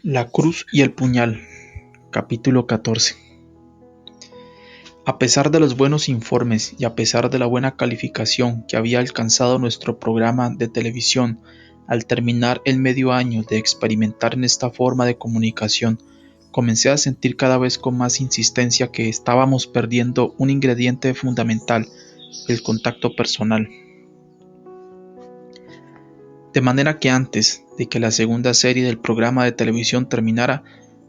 La cruz y el puñal, capítulo 14. A pesar de los buenos informes y a pesar de la buena calificación que había alcanzado nuestro programa de televisión al terminar el medio año de experimentar en esta forma de comunicación, comencé a sentir cada vez con más insistencia que estábamos perdiendo un ingrediente fundamental, el contacto personal. De manera que antes de que la segunda serie del programa de televisión terminara,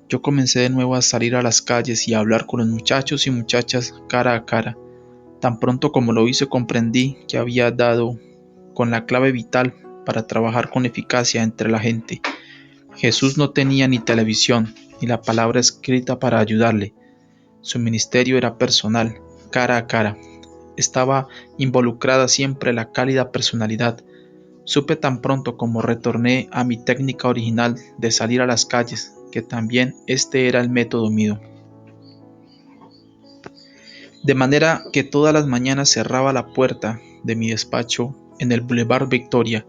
yo comencé de nuevo a salir a las calles y a hablar con los muchachos y muchachas cara a cara. Tan pronto como lo hice comprendí que había dado con la clave vital para trabajar con eficacia entre la gente. Jesús no tenía ni televisión ni la palabra escrita para ayudarle. Su ministerio era personal, cara a cara. Estaba involucrada siempre la cálida personalidad. Supe tan pronto como retorné a mi técnica original de salir a las calles, que también este era el método mío. De manera que todas las mañanas cerraba la puerta de mi despacho en el Boulevard Victoria,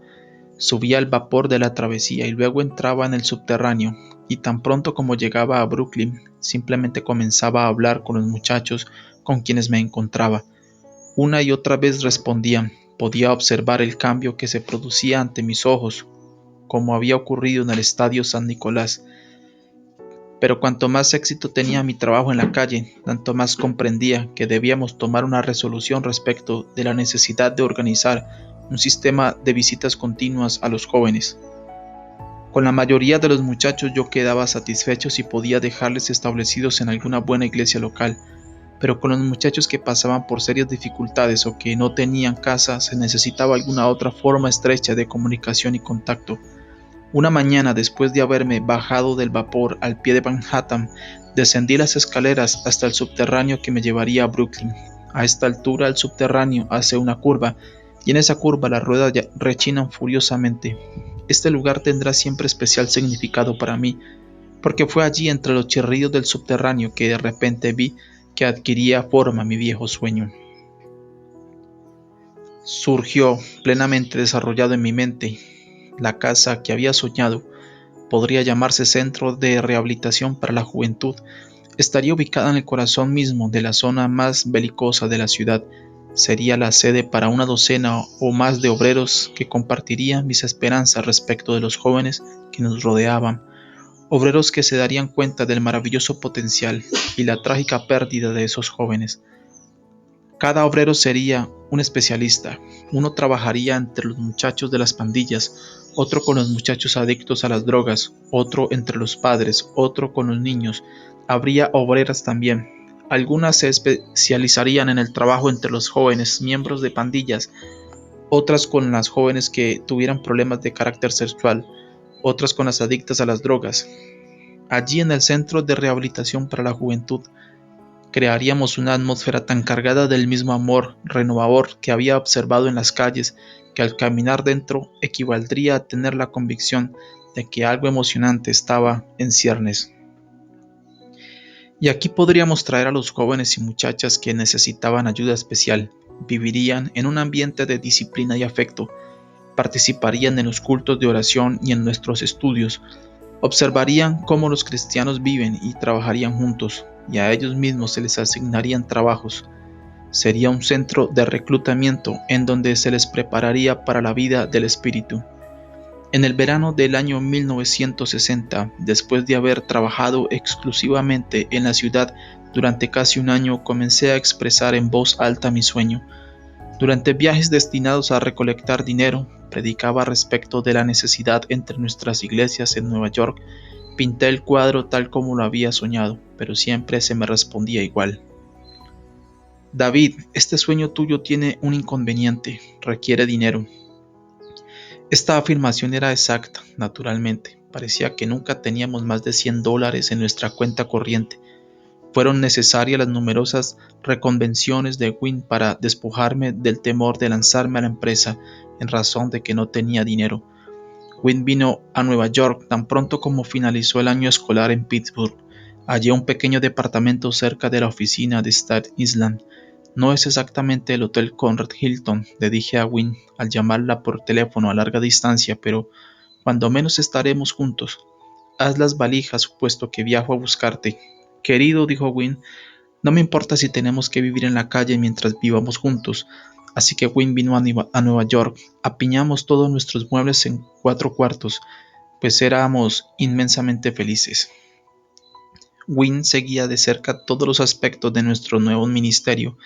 subía al vapor de la travesía y luego entraba en el subterráneo, y tan pronto como llegaba a Brooklyn, simplemente comenzaba a hablar con los muchachos con quienes me encontraba. Una y otra vez respondían. Podía observar el cambio que se producía ante mis ojos, como había ocurrido en el Estadio San Nicolás. Pero cuanto más éxito tenía mi trabajo en la calle, tanto más comprendía que debíamos tomar una resolución respecto de la necesidad de organizar un sistema de visitas continuas a los jóvenes. Con la mayoría de los muchachos yo quedaba satisfecho si podía dejarles establecidos en alguna buena iglesia local, pero con los muchachos que pasaban por serias dificultades o que no tenían casa se necesitaba alguna otra forma estrecha de comunicación y contacto. Una mañana, después de haberme bajado del vapor al pie de Manhattan, descendí las escaleras hasta el subterráneo que me llevaría a Brooklyn. A esta altura el subterráneo hace una curva, y en esa curva las ruedas rechinan furiosamente. Este lugar tendrá siempre especial significado para mí, porque fue allí entre los chirridos del subterráneo que de repente vi que adquiría forma mi viejo sueño. Surgió plenamente desarrollado en mi mente. La casa que había soñado podría llamarse Centro de Rehabilitación para la Juventud. Estaría ubicada en el corazón mismo de la zona más belicosa de la ciudad. Sería la sede para una docena o más de obreros que compartirían mis esperanzas respecto de los jóvenes que nos rodeaban. Obreros que se darían cuenta del maravilloso potencial y la trágica pérdida de esos jóvenes. Cada obrero sería un especialista. Uno trabajaría entre los muchachos de las pandillas, otro con los muchachos adictos a las drogas, otro entre los padres, otro con los niños. Habría obreras también. Algunas se especializarían en el trabajo entre los jóvenes miembros de pandillas, otras con las jóvenes que tuvieran problemas de carácter sexual, otras con las adictas a las drogas. Allí en el Centro de Rehabilitación para la Juventud, crearíamos una atmósfera tan cargada del mismo amor renovador que había observado en las calles, que al caminar dentro equivaldría a tener la convicción de que algo emocionante estaba en ciernes. Y aquí podríamos traer a los jóvenes y muchachas que necesitaban ayuda especial. Vivirían en un ambiente de disciplina y afecto, participarían en los cultos de oración y en nuestros estudios, observarían cómo los cristianos viven y trabajarían juntos, y a ellos mismos se les asignarían trabajos. Sería un centro de reclutamiento en donde se les prepararía para la vida del espíritu. En el verano del año 1960, después de haber trabajado exclusivamente en la ciudad durante casi un año, comencé a expresar en voz alta mi sueño. Durante viajes destinados a recolectar dinero, predicaba respecto de la necesidad entre nuestras iglesias en Nueva York. Pinté el cuadro tal como lo había soñado, pero siempre se me respondía igual. David, este sueño tuyo tiene un inconveniente, requiere dinero. Esta afirmación era exacta, naturalmente. Parecía que nunca teníamos más de $100 en nuestra cuenta corriente. Fueron necesarias las numerosas reconvenciones de Wynne para despojarme del temor de lanzarme a la empresa en razón de que no tenía dinero. Wynne vino a Nueva York tan pronto como finalizó el año escolar en Pittsburgh. Hallé un pequeño departamento cerca de la oficina de Staten Island. No es exactamente el Hotel Conrad Hilton, le dije a Wynne al llamarla por teléfono a larga distancia, pero cuando menos estaremos juntos. haz las valijas, puesto que viajo a buscarte. Querido, dijo Win, no me importa si tenemos que vivir en la calle mientras vivamos juntos. Así que Win vino a Nueva York. Apiñamos todos nuestros muebles en 4 cuartos, pues éramos inmensamente felices. Win seguía de cerca todos los aspectos de nuestro nuevo ministerio.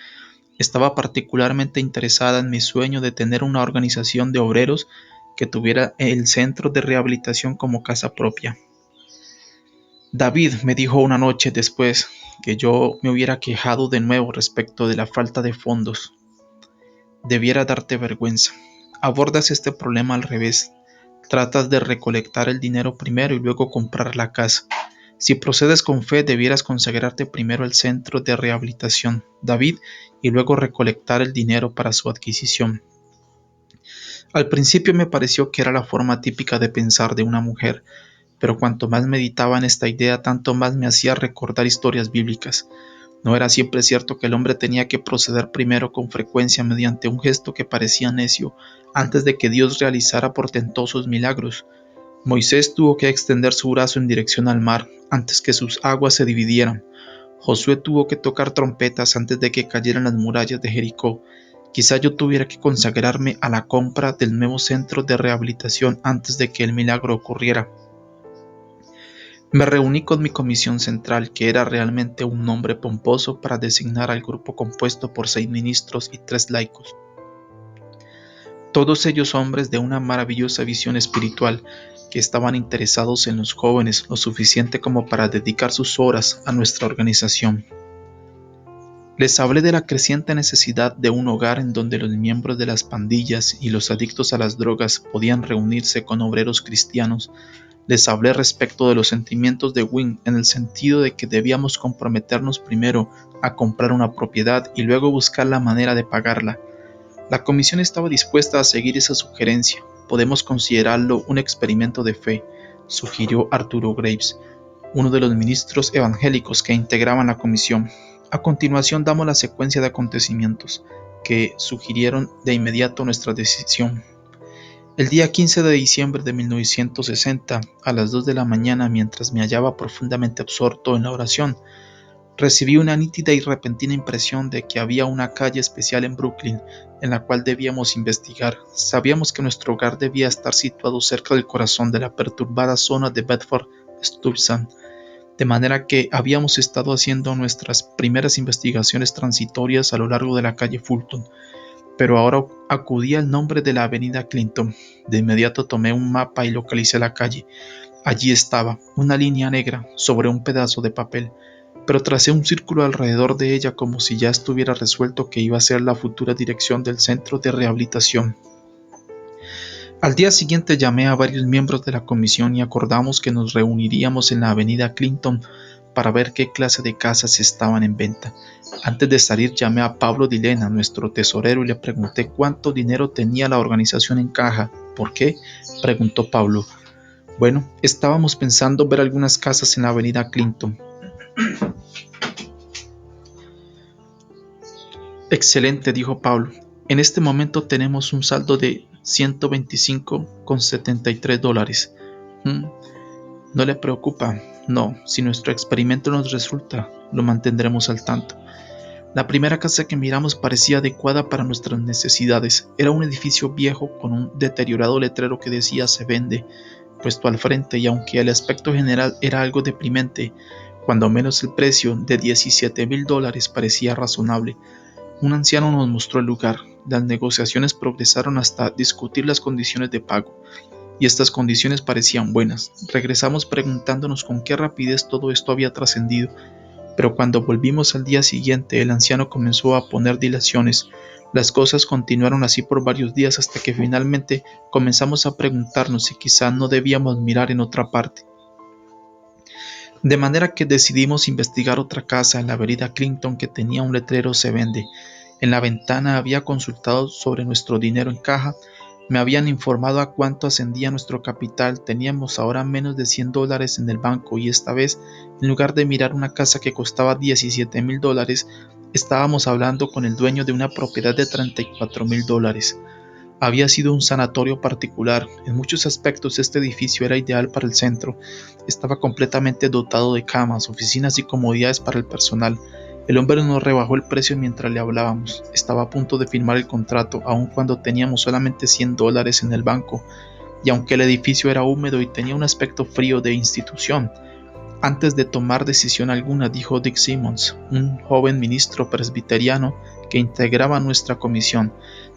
Estaba particularmente interesada en mi sueño de tener una organización de obreros que tuviera el centro de rehabilitación como casa propia. David me dijo una noche después que yo me hubiera quejado de nuevo respecto de la falta de fondos. Debiera darte vergüenza. Abordas este problema al revés. Tratas de recolectar el dinero primero y luego comprar la casa. Si procedes con fe, debieras consagrarte primero el centro de rehabilitación, David, y luego recolectar el dinero para su adquisición. Al principio me pareció que era la forma típica de pensar de una mujer, pero cuanto más meditaba en esta idea, tanto más me hacía recordar historias bíblicas. ¿No era siempre cierto que el hombre tenía que proceder primero con frecuencia mediante un gesto que parecía necio, antes de que Dios realizara portentosos milagros? Moisés tuvo que extender su brazo en dirección al mar antes que sus aguas se dividieran. Josué tuvo que tocar trompetas antes de que cayeran las murallas de Jericó. Quizá yo tuviera que consagrarme a la compra del nuevo centro de rehabilitación antes de que el milagro ocurriera. Me reuní con mi comisión central, que era realmente un nombre pomposo para designar al grupo compuesto por 6 ministros y 3 laicos. Todos ellos hombres de una maravillosa visión espiritual, que estaban interesados en los jóvenes lo suficiente como para dedicar sus horas a nuestra organización. Les hablé de la creciente necesidad de un hogar en donde los miembros de las pandillas y los adictos a las drogas podían reunirse con obreros cristianos. Les hablé respecto de los sentimientos de Win en el sentido de que debíamos comprometernos primero a comprar una propiedad y luego buscar la manera de pagarla. La comisión estaba dispuesta a seguir esa sugerencia. Podemos considerarlo un experimento de fe, sugirió Arturo Graves, uno de los ministros evangélicos que integraban la comisión. A continuación damos la secuencia de acontecimientos que sugirieron de inmediato nuestra decisión. El día 15 de diciembre de 1960, a las 2 de la mañana, mientras me hallaba profundamente absorto en la oración, recibí una nítida y repentina impresión de que había una calle especial en Brooklyn en la cual debíamos investigar. Sabíamos que nuestro hogar debía estar situado cerca del corazón de la perturbada zona de Bedford-Stuyvesant, de manera que habíamos estado haciendo nuestras primeras investigaciones transitorias a lo largo de la calle Fulton, pero ahora acudía al nombre de la avenida Clinton. De inmediato tomé un mapa y localicé la calle. Allí estaba, una línea negra sobre un pedazo de papel, pero tracé un círculo alrededor de ella como si ya estuviera resuelto que iba a ser la futura dirección del centro de rehabilitación. Al día siguiente llamé a varios miembros de la comisión y acordamos que nos reuniríamos en la avenida Clinton para ver qué clase de casas estaban en venta. Antes de salir llamé a Pablo Dilena, nuestro tesorero, y le pregunté cuánto dinero tenía la organización en caja. ¿Por qué?, preguntó Pablo. Bueno, estábamos pensando ver algunas casas en la avenida Clinton. Excelente, dijo Pablo. En este momento tenemos un saldo de $125,73. ¿No le preocupa? No, si nuestro experimento nos resulta, lo mantendremos al tanto. La primera casa que miramos parecía adecuada para nuestras necesidades. Era un edificio viejo con un deteriorado letrero que decía "Se vende" puesto al frente, y aunque el aspecto general era algo deprimente, cuando menos el precio de $17,000 parecía razonable. Un anciano nos mostró el lugar. Las negociaciones progresaron hasta discutir las condiciones de pago, y estas condiciones parecían buenas. Regresamos preguntándonos con qué rapidez todo esto había trascendido, pero cuando volvimos al día siguiente, el anciano comenzó a poner dilaciones. Las cosas continuaron así por varios días hasta que finalmente comenzamos a preguntarnos si quizá no debíamos mirar en otra parte. De manera que decidimos investigar otra casa en la avenida Clinton que tenía un letrero "Se vende". En la ventana había consultado sobre nuestro dinero en caja. Me habían informado a cuánto ascendía nuestro capital. Teníamos ahora menos de $100 en el banco, y esta vez, en lugar de mirar una casa que costaba $17,000, estábamos hablando con el dueño de una propiedad de $34,000. Había sido un sanatorio particular. En muchos aspectos este edificio era ideal para el centro. Estaba completamente dotado de camas, oficinas y comodidades para el personal. El hombre no rebajó el precio mientras le hablábamos. Estaba a punto de firmar el contrato, aun cuando teníamos solamente $100 en el banco. Y aunque el edificio era húmedo y tenía un aspecto frío de institución, antes de tomar decisión alguna, dijo Dick Simmons, un joven ministro presbiteriano que integraba nuestra comisión: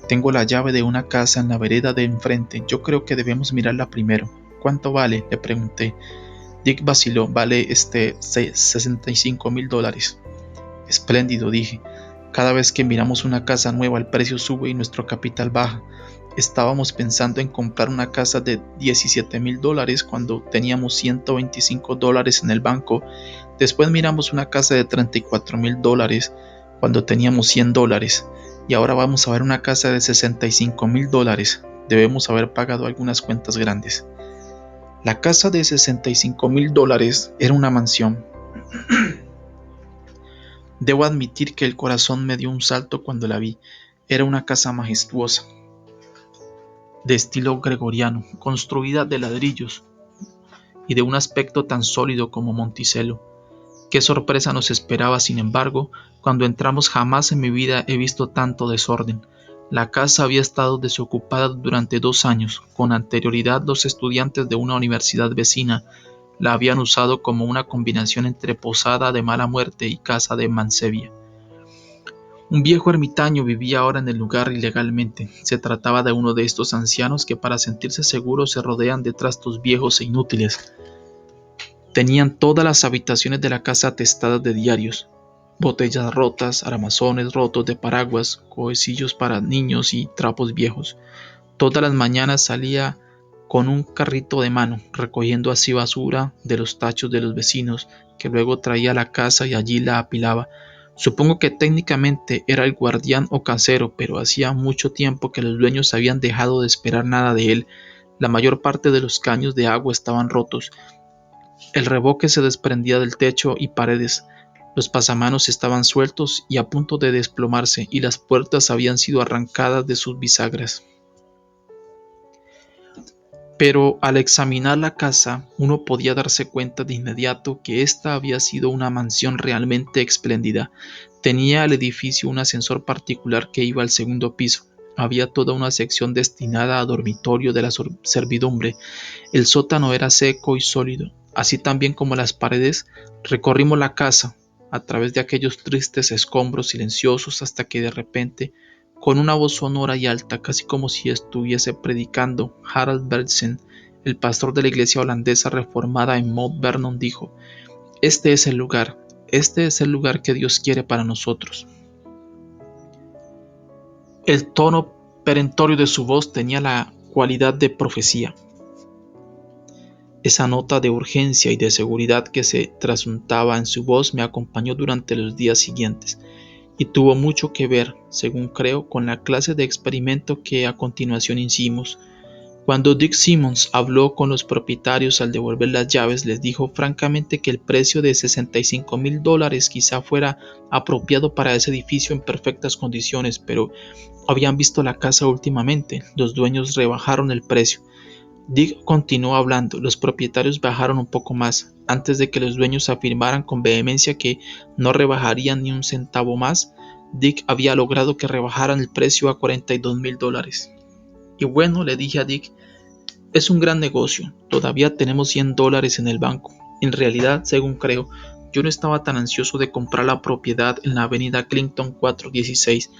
tengo la llave de una casa en la vereda de enfrente. Yo creo que debemos mirarla primero. ¿Cuánto vale?, le pregunté. Dick vaciló. Vale $65,000. Espléndido, dije. Cada vez que miramos una casa nueva, el precio sube y nuestro capital baja. Estábamos pensando en comprar una casa de $17,000 cuando teníamos $125 en el banco. Después miramos una casa de $34,000 cuando teníamos $100. Y ahora vamos a ver una casa de $65,000. Debemos haber pagado algunas cuentas grandes. La casa de $65,000 era una mansión. Debo admitir que el corazón me dio un salto cuando la vi. Era una casa majestuosa, de estilo gregoriano, construida de ladrillos y de un aspecto tan sólido como Monticello. Qué sorpresa nos esperaba, sin embargo, cuando entramos. Jamás en mi vida he visto tanto desorden. La casa había estado desocupada durante 2 años. Con anterioridad, los estudiantes de una universidad vecina la habían usado como una combinación entre posada de mala muerte y casa de mansevia. Un viejo ermitaño vivía ahora en el lugar ilegalmente. Se trataba de uno de estos ancianos que, para sentirse seguros, se rodean de trastos viejos e inútiles. Tenían todas las habitaciones de la casa atestadas de diarios, botellas rotas, armazones rotos de paraguas, cohecillos para niños y trapos viejos. Todas las mañanas salía con un carrito de mano, recogiendo así basura de los tachos de los vecinos, que luego traía a la casa y allí la apilaba. Supongo que técnicamente era el guardián o casero, pero hacía mucho tiempo que los dueños habían dejado de esperar nada de él. La mayor parte de los caños de agua estaban rotos. El revoque se desprendía del techo y paredes. Los pasamanos estaban sueltos y a punto de desplomarse, y las puertas habían sido arrancadas de sus bisagras. Pero al examinar la casa, uno podía darse cuenta de inmediato que esta había sido una mansión realmente espléndida. Tenía el edificio un ascensor particular que iba al segundo piso. Había toda una sección destinada a dormitorio de la servidumbre. El sótano era seco y sólido, así también como las paredes. Recorrimos la casa a través de aquellos tristes escombros silenciosos hasta que de repente, con una voz sonora y alta, casi como si estuviese predicando, Harald Bergsen, el pastor de la iglesia holandesa reformada en Mount Vernon, dijo: este es el lugar que Dios quiere para nosotros. El tono perentorio de su voz tenía la cualidad de profecía. Esa nota de urgencia y de seguridad que se trasuntaba en su voz me acompañó durante los días siguientes, y tuvo mucho que ver, según creo, con la clase de experimento que a continuación hicimos. Cuando Dick Simmons habló con los propietarios al devolver las llaves, les dijo francamente que el precio de $65,000 quizá fuera apropiado para ese edificio en perfectas condiciones, pero habían visto la casa últimamente. Los dueños rebajaron el precio. Dick continuó hablando. Los propietarios bajaron un poco más, antes de que los dueños afirmaran con vehemencia que no rebajarían ni un centavo más. Dick había logrado que rebajaran el precio a $42,000. Y bueno, le dije a Dick, es un gran negocio. Todavía tenemos $100 en el banco. En realidad, según creo, yo no estaba tan ansioso de comprar la propiedad en la avenida Clinton 416.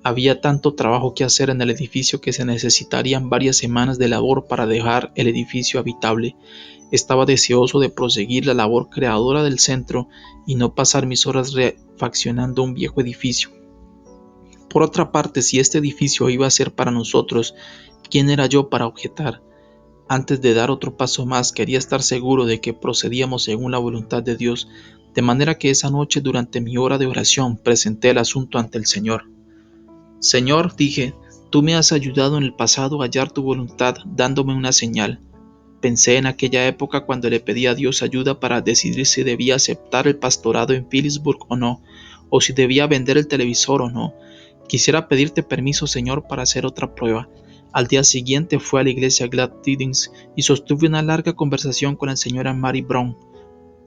Había tanto trabajo que hacer en el edificio que se necesitarían varias semanas de labor para dejar el edificio habitable. Estaba deseoso de proseguir la labor creadora del centro y no pasar mis horas refaccionando un viejo edificio. Por otra parte, si este edificio iba a ser para nosotros, ¿quién era yo para objetar? Antes de dar otro paso más, quería estar seguro de que procedíamos según la voluntad de Dios, de manera que esa noche, durante mi hora de oración, presenté el asunto ante el Señor. Señor, dije, tú me has ayudado en el pasado a hallar tu voluntad dándome una señal. Pensé en aquella época cuando le pedí a Dios ayuda para decidir si debía aceptar el pastorado en Phillipsburg o no, o si debía vender el televisor o no. Quisiera pedirte permiso, Señor, para hacer otra prueba. Al día siguiente fui a la iglesia Glad Tidings y sostuve una larga conversación con la señora Mary Brown,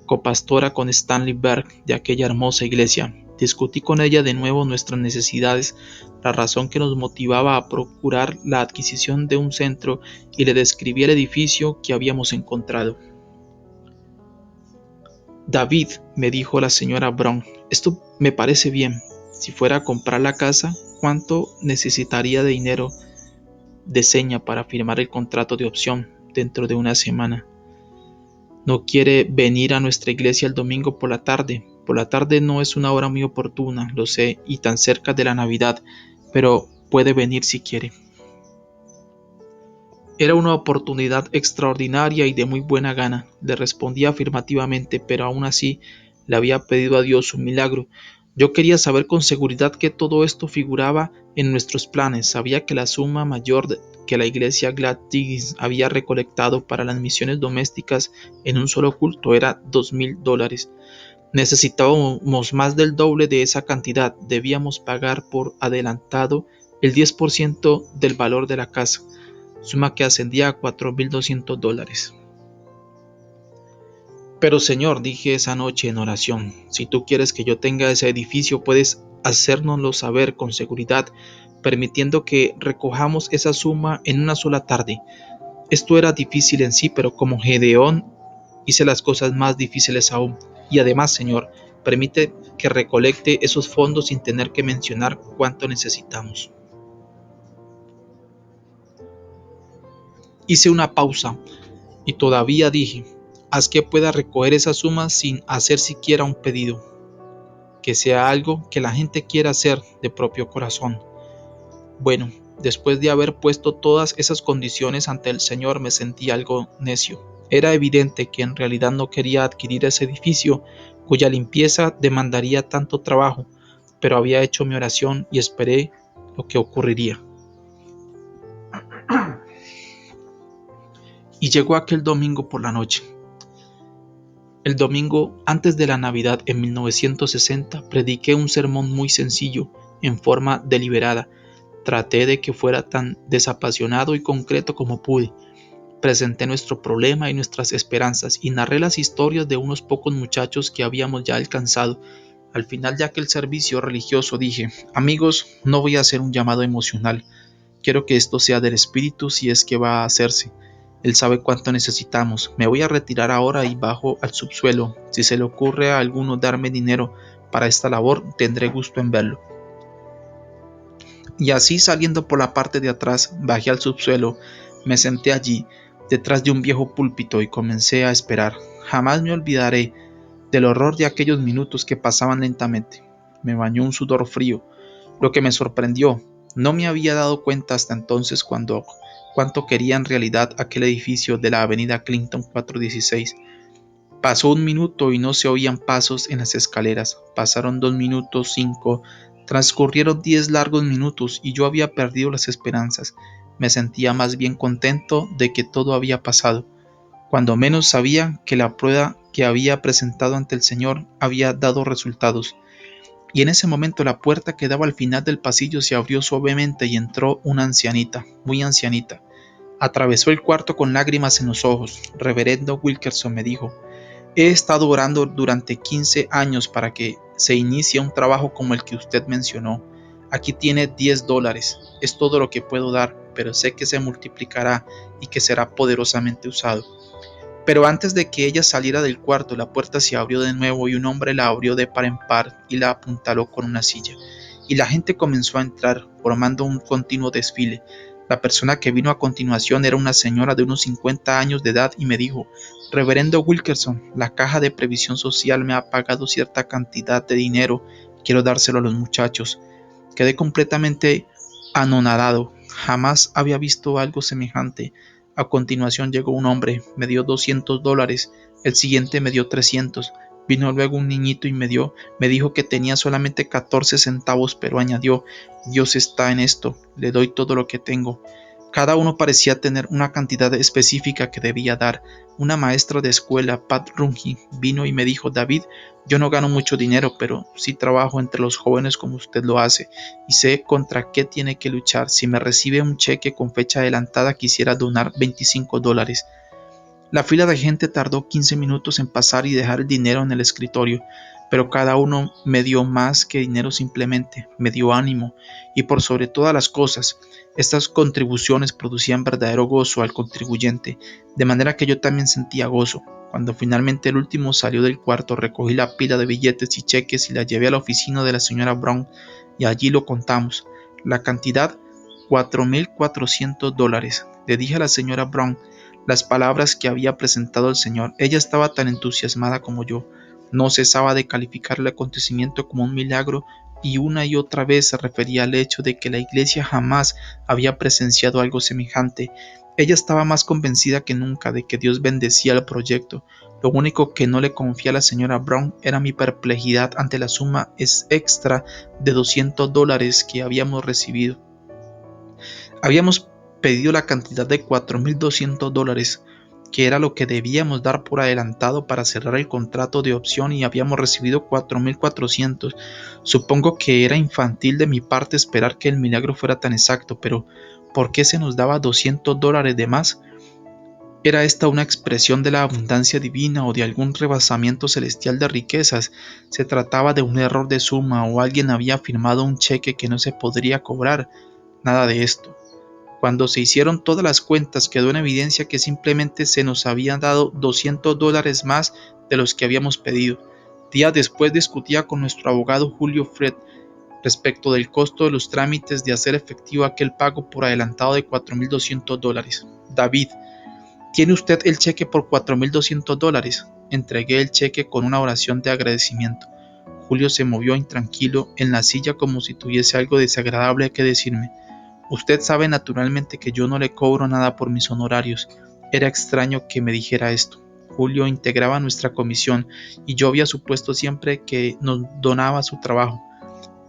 copastora con Stanley Berg de aquella hermosa iglesia. Discutí con ella de nuevo nuestras necesidades, la razón que nos motivaba a procurar la adquisición de un centro, y le describí el edificio que habíamos encontrado. David, me dijo la señora Brown, esto me parece bien. Si fuera a comprar la casa, ¿cuánto necesitaría de dinero de seña para firmar el contrato de opción dentro de una semana? No quiere venir a nuestra iglesia el domingo por la tarde. Por la tarde no es una hora muy oportuna, lo sé, y tan cerca de la Navidad, pero puede venir si quiere. Era una oportunidad extraordinaria y de muy buena gana. Le respondí afirmativamente, pero aún así le había pedido a Dios un milagro. Yo quería saber con seguridad que todo esto figuraba en nuestros planes. Sabía que la suma mayor que la iglesia Glad Tidings había recolectado para las misiones domésticas en un solo culto era $2,000. Necesitábamos más del doble de esa cantidad. Debíamos pagar por adelantado el 10% del valor de la casa, suma que ascendía a $4,200. Pero Señor, dije esa noche en oración, si tú quieres que yo tenga ese edificio, puedes hacérnoslo saber con seguridad, permitiendo que recojamos esa suma en una sola tarde. Esto era difícil en sí, pero como Gedeón hice las cosas más difíciles aún. Y además, Señor, permite que recolecte esos fondos sin tener que mencionar cuánto necesitamos. Hice una pausa y todavía dije, haz que pueda recoger esa suma sin hacer siquiera un pedido, que sea algo que la gente quiera hacer de propio corazón. Bueno, después de haber puesto todas esas condiciones ante el Señor, me sentí algo necio. Era evidente que en realidad no quería adquirir ese edificio cuya limpieza demandaría tanto trabajo, pero había hecho mi oración y esperé lo que ocurriría. Y llegó aquel domingo por la noche. El domingo antes de la Navidad en 1960 prediqué un sermón muy sencillo, en forma deliberada. Traté de que fuera tan desapasionado y concreto como pude. Presenté nuestro problema y nuestras esperanzas y narré las historias de unos pocos muchachos que habíamos ya alcanzado. Al final de aquel servicio religioso dije, amigos, no voy a hacer un llamado emocional. Quiero que esto sea del Espíritu si es que va a hacerse. Él sabe cuánto necesitamos. Me voy a retirar ahora y bajo al subsuelo. Si se le ocurre a alguno darme dinero para esta labor, tendré gusto en verlo. Y así, saliendo por la parte de atrás, bajé al subsuelo, me senté allí, detrás de un viejo púlpito, y comencé a esperar. Jamás me olvidaré del horror de aquellos minutos que pasaban lentamente. Me bañó un sudor frío. Lo que me sorprendió, no me había dado cuenta hasta entonces cuánto quería en realidad aquel edificio de la avenida Clinton 416. Pasó un minuto y no se oían pasos en las escaleras. Pasaron 2 minutos, 5, transcurrieron 10 largos minutos y yo había perdido las esperanzas. Me sentía más bien contento de que todo había pasado. Cuando menos sabía que la prueba que había presentado ante el Señor había dado resultados. Y en ese momento la puerta que daba al final del pasillo se abrió suavemente y entró una ancianita, muy ancianita. Atravesó el cuarto con lágrimas en los ojos. Reverendo Wilkerson, me dijo, he estado orando durante 15 años para que se inicie un trabajo como el que usted mencionó. Aquí tiene $10. Es todo lo que puedo dar, pero sé que se multiplicará y que será poderosamente usado. Pero antes de que ella saliera del cuarto, la puerta se abrió de nuevo y un hombre la abrió de par en par y la apuntaló con una silla. Y la gente comenzó a entrar, formando un continuo desfile. La persona que vino a continuación era una señora de unos 50 años de edad y me dijo, Reverendo Wilkerson, la caja de previsión social me ha pagado cierta cantidad de dinero, quiero dárselo a los muchachos. Quedé completamente anonadado, jamás había visto algo semejante. A continuación llegó un hombre, me dio $200, el siguiente me dio 300. Vino luego un niñito y me dijo que tenía solamente 14 centavos, pero añadió, Dios está en esto, le doy todo lo que tengo. Cada uno parecía tener una cantidad específica que debía dar. Una maestra de escuela, Pat Runge, vino y me dijo: David, yo no gano mucho dinero, pero sí trabajo entre los jóvenes como usted lo hace, y sé contra qué tiene que luchar. Si me recibe un cheque con fecha adelantada, quisiera donar $25. La fila de gente tardó 15 minutos en pasar y dejar el dinero en el escritorio, pero cada uno me dio más que dinero, simplemente me dio ánimo. Y por sobre todas las cosas, estas contribuciones producían verdadero gozo al contribuyente, de manera que yo también sentía gozo. Cuando finalmente el último salió del cuarto, recogí la pila de billetes y cheques y la llevé a la oficina de la señora Brown, y allí lo contamos. La cantidad: $4,400. Le dije a la señora Brown las palabras que había presentado el Señor. Ella estaba tan entusiasmada como yo. No cesaba de calificar el acontecimiento como un milagro, y otra vez se refería al hecho de que la iglesia jamás había presenciado algo semejante. Ella estaba más convencida que nunca de que Dios bendecía el proyecto. Lo único que no le confía a la señora Brown era mi perplejidad ante la suma extra de $200 que habíamos recibido. Habíamos pedido la cantidad de $4,200, que era lo que debíamos dar por adelantado para cerrar el contrato de opción, y habíamos recibido 4,400. Supongo que era infantil de mi parte esperar que el milagro fuera tan exacto, pero ¿por qué se nos daba $200 de más? ¿Era esta una expresión de la abundancia divina o de algún rebasamiento celestial de riquezas? ¿Se trataba de un error de suma o alguien había firmado un cheque que no se podría cobrar? Nada de esto. Cuando se hicieron todas las cuentas, quedó en evidencia que simplemente se nos habían dado $200 más de los que habíamos pedido. Días después discutía con nuestro abogado Julio Fred respecto del costo de los trámites de hacer efectivo aquel pago por adelantado de $4,200. David, ¿tiene usted el cheque por $4,200? Entregué el cheque con una oración de agradecimiento. Julio se movió intranquilo en la silla como si tuviese algo desagradable que decirme. Usted sabe naturalmente que yo no le cobro nada por mis honorarios. Era extraño que me dijera esto. Julio integraba nuestra comisión y yo había supuesto siempre que nos donaba su trabajo.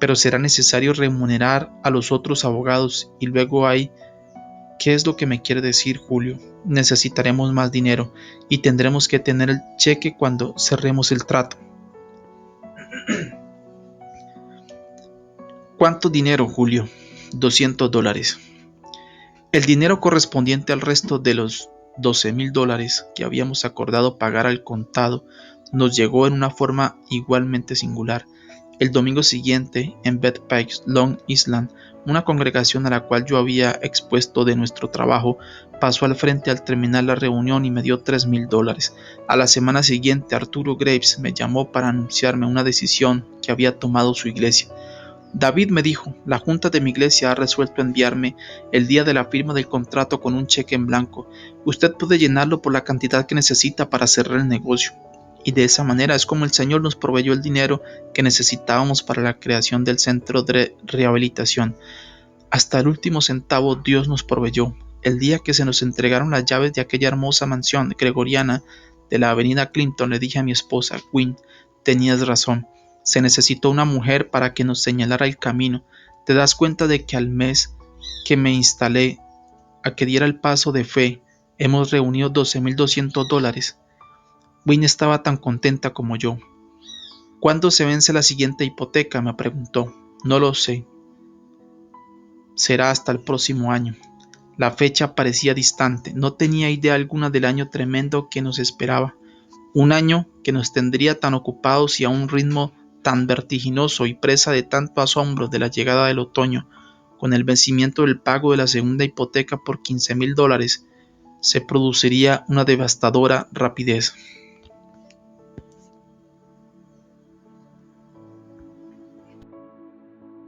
Pero será necesario remunerar a los otros abogados y luego hay... ¿Qué es lo que me quiere decir, Julio? Necesitaremos más dinero y tendremos que tener el cheque cuando cerremos el trato. ¿Cuánto dinero, Julio? $200. El dinero correspondiente al resto de los $12,000 que habíamos acordado pagar al contado nos llegó en una forma igualmente singular. El domingo siguiente, en Bethpage, Long Island, una congregación a la cual yo había expuesto de nuestro trabajo pasó al frente al terminar la reunión y me dio $3,000. A la semana siguiente, Arturo Graves me llamó para anunciarme una decisión que había tomado su iglesia. David, me dijo, la junta de mi iglesia ha resuelto enviarme el día de la firma del contrato con un cheque en blanco. Usted puede llenarlo por la cantidad que necesita para cerrar el negocio. Y de esa manera es como el Señor nos proveyó el dinero que necesitábamos para la creación del centro de rehabilitación. Hasta el último centavo Dios nos proveyó. El día que se nos entregaron las llaves de aquella hermosa mansión gregoriana de la avenida Clinton, le dije a mi esposa, Gwen, tenías razón. Se necesitó una mujer para que nos señalara el camino. ¿Te das cuenta de que al mes que me instalé a que diera el paso de fe, hemos reunido $12,200? Gwen estaba tan contenta como yo. ¿Cuándo se vence la siguiente hipoteca?, me preguntó. No lo sé. Será hasta el próximo año. La fecha parecía distante. No tenía idea alguna del año tremendo que nos esperaba. Un año que nos tendría tan ocupados y a un ritmo tan vertiginoso y presa de tanto asombro de la llegada del otoño. Con el vencimiento del pago de la segunda hipoteca por $15,000 se produciría una devastadora rapidez.